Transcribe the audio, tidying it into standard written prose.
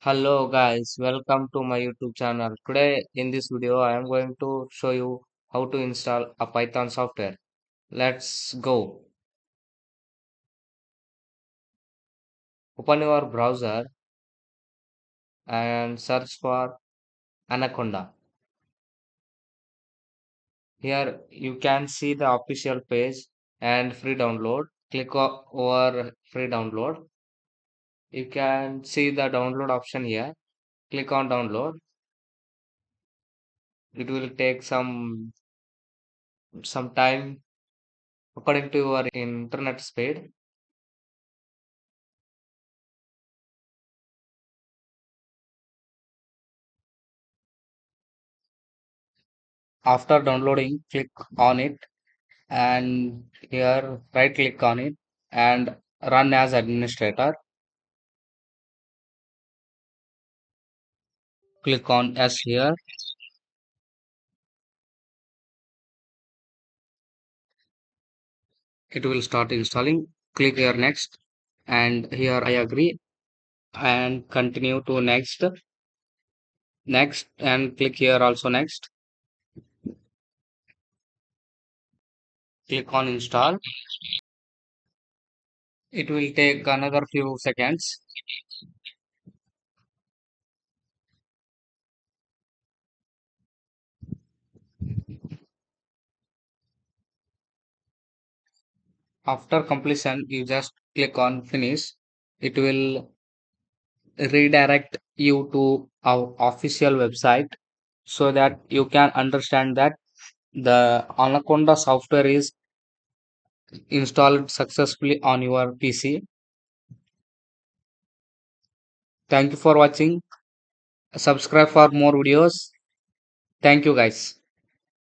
Hello guys, welcome to my YouTube channel. Today in this video I am going to show you how to install a Python software. Let's go. Open your browser and search for Anaconda. Here you can see the official page and free download. Click over free download. You can see the download option here. Click on download. It will take some time according to your internet speed. After downloading, click on it and here right click on it and run as administrator. Click on S here. It will start installing. Click here next and here I agree and continue to next and click here also next. Click on install. It will take another few seconds. After completion you just click on finish. It will redirect you to our official website so that you can understand that the Anaconda software is installed successfully on your PC. Thank you for watching. Subscribe for more videos. Thank you, guys.